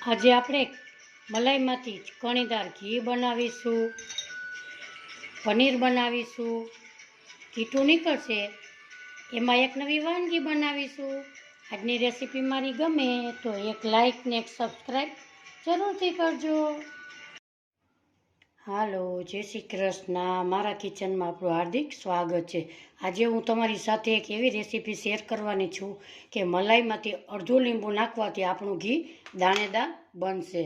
આજે આપણે મલાઈમાંથી કણીદાર ઘી બનાવીશું, પનીર બનાવીશું, કીટું નીકળશે એમાં એક નવી વાનગી બનાવીશું। આજની રેસીપી મારી ગમે તો એક લાઈક ને એક સબસ્ક્રાઈબ જરૂરથી કરજો। હાલો, જય શ્રી કૃષ્ણ। મારા કિચનમાં આપણું હાર્દિક સ્વાગત છે। આજે હું તમારી સાથે એક એવી રેસીપી શેર કરવાની છું કે મલાઈમાંથી અડધું લીંબુ નાખવાથી આપણું ઘી દાણેદાર બનશે।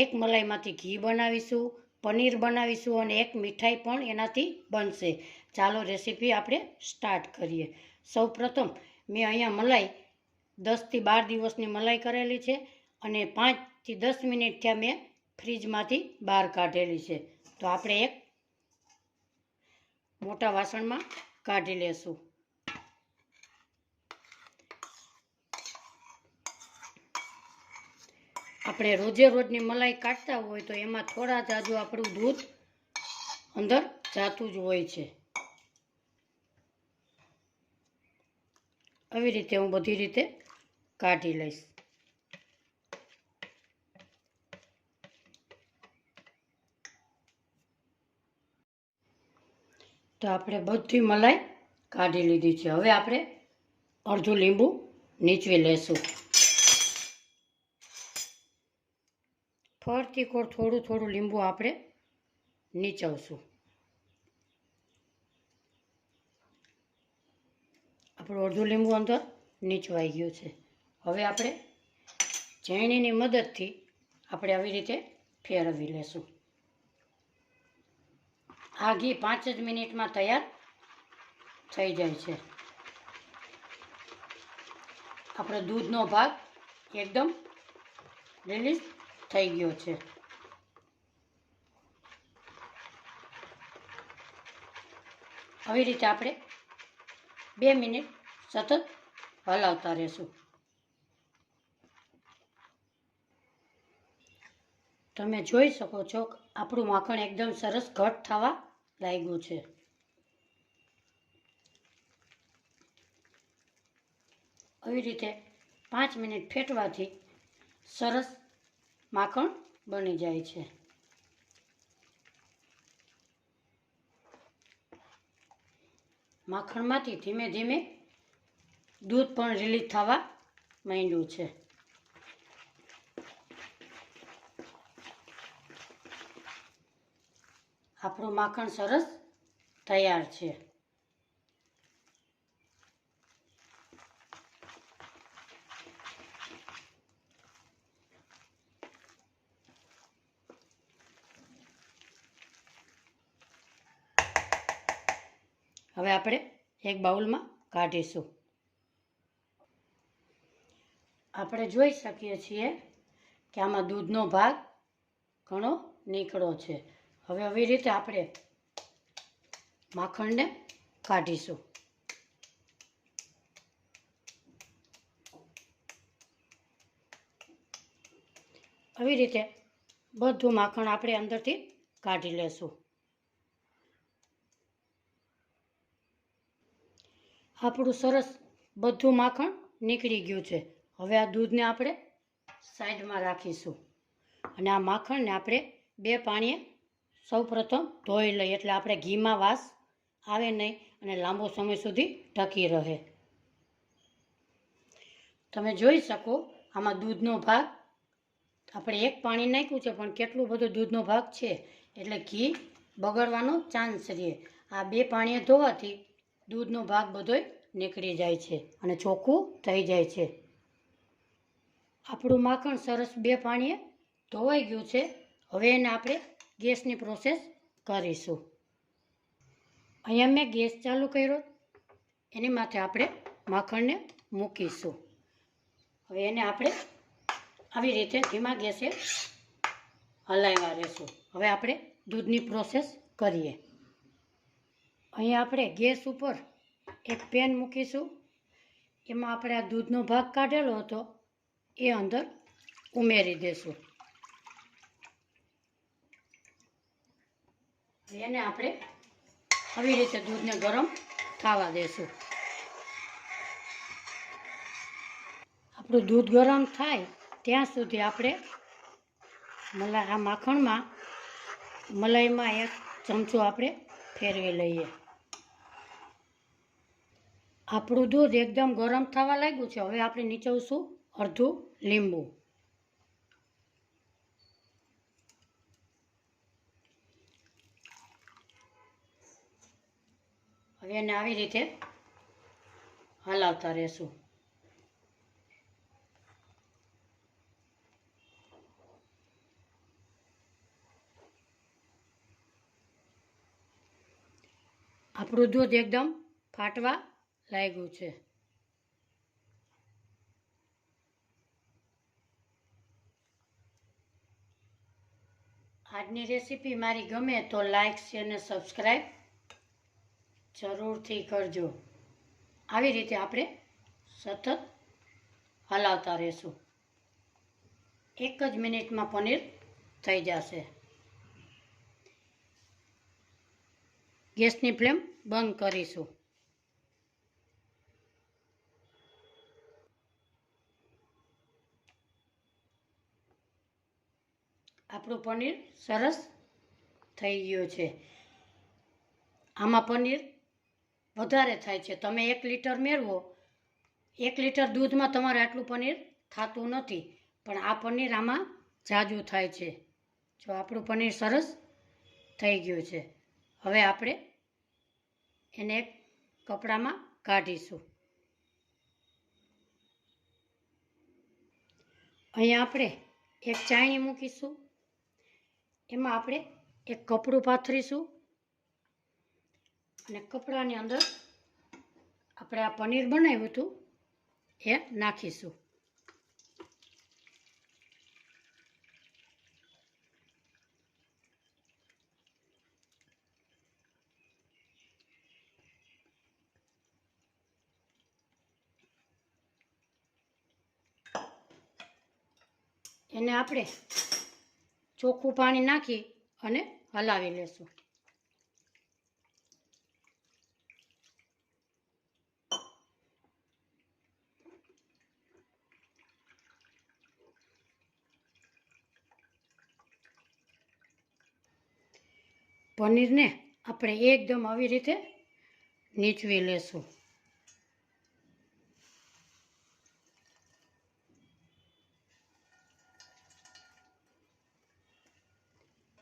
એક મલાઈમાંથી ઘી બનાવીશું, પનીર બનાવીશું અને એક મીઠાઈ પણ એનાથી બનશે। ચાલો રેસીપી આપણે સ્ટાર્ટ કરીએ। સૌપ્રથમ મેં અહીંયા મલાઈ 10 થી 12 દિવસની મલાઈ કરેલી છે અને 5 થી 10 મિનિટ થયા મેં ફ્રીજમાંથી બહાર કાઢેલી છે। તો આપણે એક મોટા વાસણમાં કાઢી લેશું। આપણે રોજે રોજની મલાઈ કાઢતા હોય તો એમાં થોડા જાજુ આપણું દૂધ અંદર જાતું જ હોય છે। આવી રીતે હું બધી રીતે કાઢી લઈશ। તો આપણે બધી મલાઈ કાઢી લીધી છે। હવે આપણે અડધું લીંબુ નીચવી લેશું। ફરતી કોર થોડું થોડું લીંબુ આપણે નીચવશું। આપણું અડધું લીંબુ અંદર નીચવાઈ ગયું છે। હવે આપણે ઝેણીની મદદથી આપણે આવી રીતે ફેરવી લેશું। આ ઘી 5 જ મિનિટમાં તૈયાર થઈ જાય છે। આપણો દૂધનો ભાગ એકદમ રિલીઝ થઈ ગયો છે। આવી રીતે આપણે 2 મિનિટ સતત હલાવતા રહેશું। તમે જોઈ શકો છો આપણું માખણ એકદમ સરસ ઘટ થવા લાગ્યું છે। આવી રીતે 5 મિનિટ ફેટવાથી સરસ માખણ બની જાય છે। માખણમાંથી ધીમે ધીમે દૂધ પણ રિલીઝ થવા માંડ્યું છે। આપણું માખણ સરસ તૈયાર છે। હવે આપણે એક બાઉલમાં કાઢીશું। આપણે જોઈ શકીએ છીએ કે આમાં દૂધનો ભાગ ઘણો નીકળ્યો છે। હવે આવી રીતે આપણે માખણને કાઢીશું। આવી રીતે બધું માખણ આપણે અંદરથી કાઢી લેશું। આપણું સરસ બધું માખણ નીકળી ગયું છે। હવે આ દૂધને આપણે સાઈડમાં રાખીશું અને આ માખણને આપણે 2 પાણીએ સૌપ્રથમ ધોઈ લઈએ એટલે આપણે ઘીમાં વાસ આવે નહીં અને લાંબો સમય સુધી ટકી રહે। તમે જોઈ શકો આમાં દૂધનો ભાગ આપણે 1 પાણી નાખ્યું છે પણ કેટલું બધું દૂધનો ભાગ છે એટલે ઘી બગડવાનો ચાન્સ રહે। આ 2 પાણીએ ધોવાથી દૂધનો ભાગ બધોય નીકળી જાય છે અને ચોખ્ખું થઈ જાય છે। આપણું માખણ સરસ 2 પાણીએ ધોવાઈ ગયું છે। હવે એને આપણે ગેસની પ્રોસેસ કરીશું। અહીંયા મેં ગેસ ચાલુ કર્યો, એની માથે આપણે માખણને મૂકીશું। હવે એને આપણે આવી રીતે ધીમા ગેસે હલાવ્યા રહેશું। હવે આપણે દૂધની પ્રોસેસ કરીએ। અહીંયા આપણે ગેસ ઉપર એક પેન મૂકીશું। એમાં આપણે આ દૂધનો ભાગ કાઢેલો હતો એ અંદર ઉમેરી દેશું। એને આપણે આવી રીતે દૂધને ગરમ થવા દેશું। આપણું દૂધ ગરમ થાય ત્યાં સુધી આપણે આ માખણમાં મલાઈમાં એક ચમચો આપણે ફેરવી લઈએ. આપણું દૂધ એકદમ ગરમ થવા લાગ્યું છે. હવે આપણે નીચોવશું અડધું લીંબુ. હવે એને આવી રીતે હલાવતા રહેશું. આપણું દૂધ એકદમ ફાટવા લાગ્યું છે. આજની રેસીપી મારી ગમે તો લાઈક શેર અને સબસ્ક્રાઈબ જરૂરથી કરજો. આવી રીતે આપણે સતત હલાવતા રહેશું. 1 જ મિનિટમાં પનીર થઈ જશે. ગેસની ફ્લેમ બંધ કરીશું. આપણું પનીર સરસ થઈ ગયું છે. આમાં પનીર વધારે થાય છે. તમે 1 લીટર મેળવો, 1 લીટર દૂધમાં તમારે આટલું પનીર થતું નથી, પણ આ પનીર આમાં જાજુ થાય છે. જો આપણું પનીર સરસ થઈ ગયું છે. હવે આપણે એને એક કપડામાં કાઢીશું. અહીંયા આપણે એક ચાયણી મૂકીશું. એમાં આપણે એક કપડું પાથરીશું અને કપડાની અંદર આપણે આ પનીર બનાવ્યું હતું એ નાખીશું. એને આપણે ચોખ્ખું પાણી નાખી અને હલાવી લેશું. પનીરને આપણે એકદમ આવી રીતે નીચવી લેશું.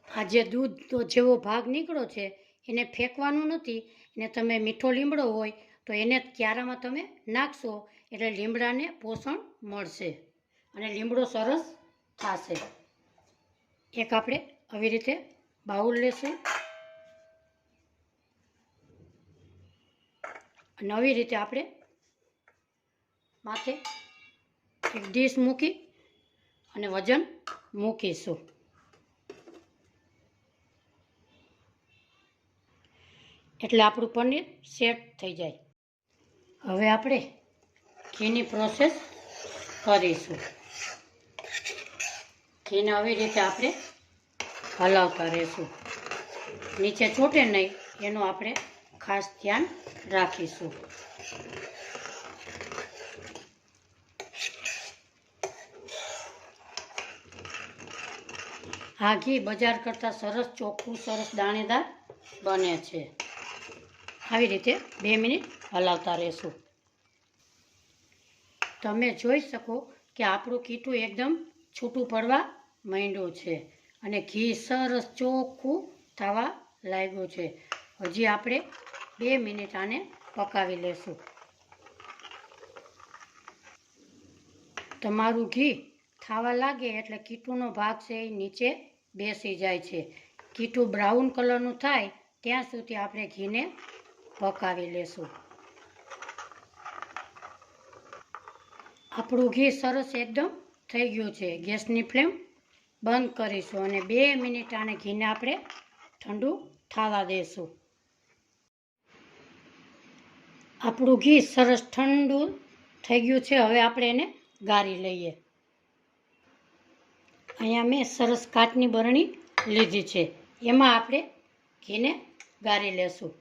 આ જે દૂધ જેવો ભાગ નીકળ્યો છે એને ફેંકવાનું નથી. એને તમે મીઠો લીમડો હોય તો એને ક્યારામાં તમે નાખશો એટલે લીમડાને પોષણ મળશે અને લીમડો સરસ થશે. એક આપણે આવી રીતે બાઉલ લેશું અને આવી રીતે આપણે માથે એક ડીશ મૂકી અને વજન મૂકીશું. એટલે આપણું પનીર સેટ થઈ જાય. હવે આપણે ઘીની પ્રોસેસ કરીશું. ઘીને આવી રીતે આપણે હલાવતા રહેશું. નીચે ચોટે નહીં એનું આપણે ખાસ ધ્યાન રાખીશું. આ ઘી બજાર કરતાં સરસ ચોખ્ખું, સરસ દાણેદાર બને છે. આવી રીતે 2 મિનિટ હલાવતા રહેશું. તમે જોઈ શકો કે આપણું કીટું એકદમ છૂટું પડવા માંડ્યું છે અને ઘી સરસ ચોખ્ખું થવા લાગ્યું છે. હજી આપણે 2 મિનિટ આને પકાવી લેશું. તમારું ઘી થવા લાગે એટલે કીટુંનો ભાગ છે એ નીચે બેસી જાય છે. કીટું બ્રાઉન કલરનું થાય ત્યાં સુધી આપણે ઘીને પકાવી લેશું. આપણું ઘી સરસ એકદમ થઈ ગયું છે. ગેસની ફ્લેમ બંધ કરીશું અને 2 મિનિટ આને ઘીને આપણે ઠંડુ થવા દઈશું. આપણું ઘી સરસ ઠંડુ થઈ ગયું છે. હવે આપણે એને ગાળી લઈએ. અહીંયા મેં સરસ કાચની બરણી લીધી છે. એમાં આપણે ઘીને ગાળી લેશું.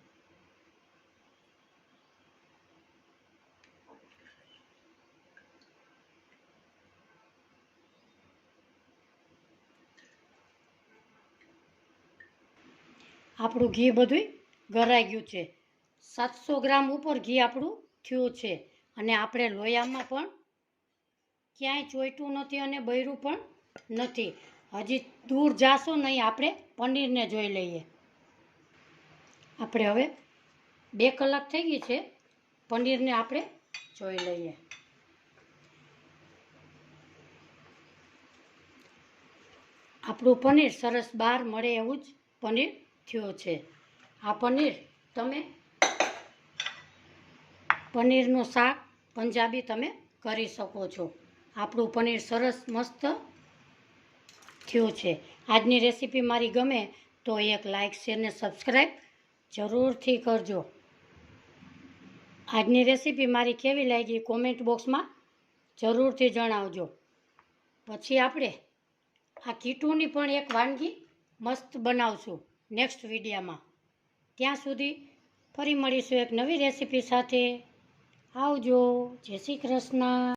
આપણું ઘી બધું ગરાઈ ગયું છે. 700 ગ્રામ ઉપર ઘી આપણું થયું છે. અને આપણે લોયામાં પણ ક્યાંય ચોંટ્યું નથી અને બળ્યું પણ નથી. હજી દૂર જાશો નહીં, આપણે પનીરને જોઈ લઈએ. આપણે હવે 2 કલાક થઈ ગઈ છે. પનીરને આપણે જોઈ લઈએ. આપણું પનીર સરસ બહાર મળે એવું જ પનીર થયું છે. આ પનીર તમે પનીરનું શાક પંજાબી તમે કરી શકો છો. આપણું પનીર સરસ મસ્ત થયું છે. આજની રેસીપી મારી ગમે તો એક લાઇક શેર ને સબસ્ક્રાઈબ જરૂરથી કરજો. આજની રેસીપી મારી કેવી લાગી કોમેન્ટ બોક્સમાં જરૂરથી જણાવજો. પછી આપણે આ કીટુની પણ એક વાનગી મસ્ત બનાવશું નેક્સ્ટ વિડીયોમાં. ત્યાં સુધી ફરી મળીશું એક નવી રેસીપી સાથે. આવજો. જય શ્રી કૃષ્ણ.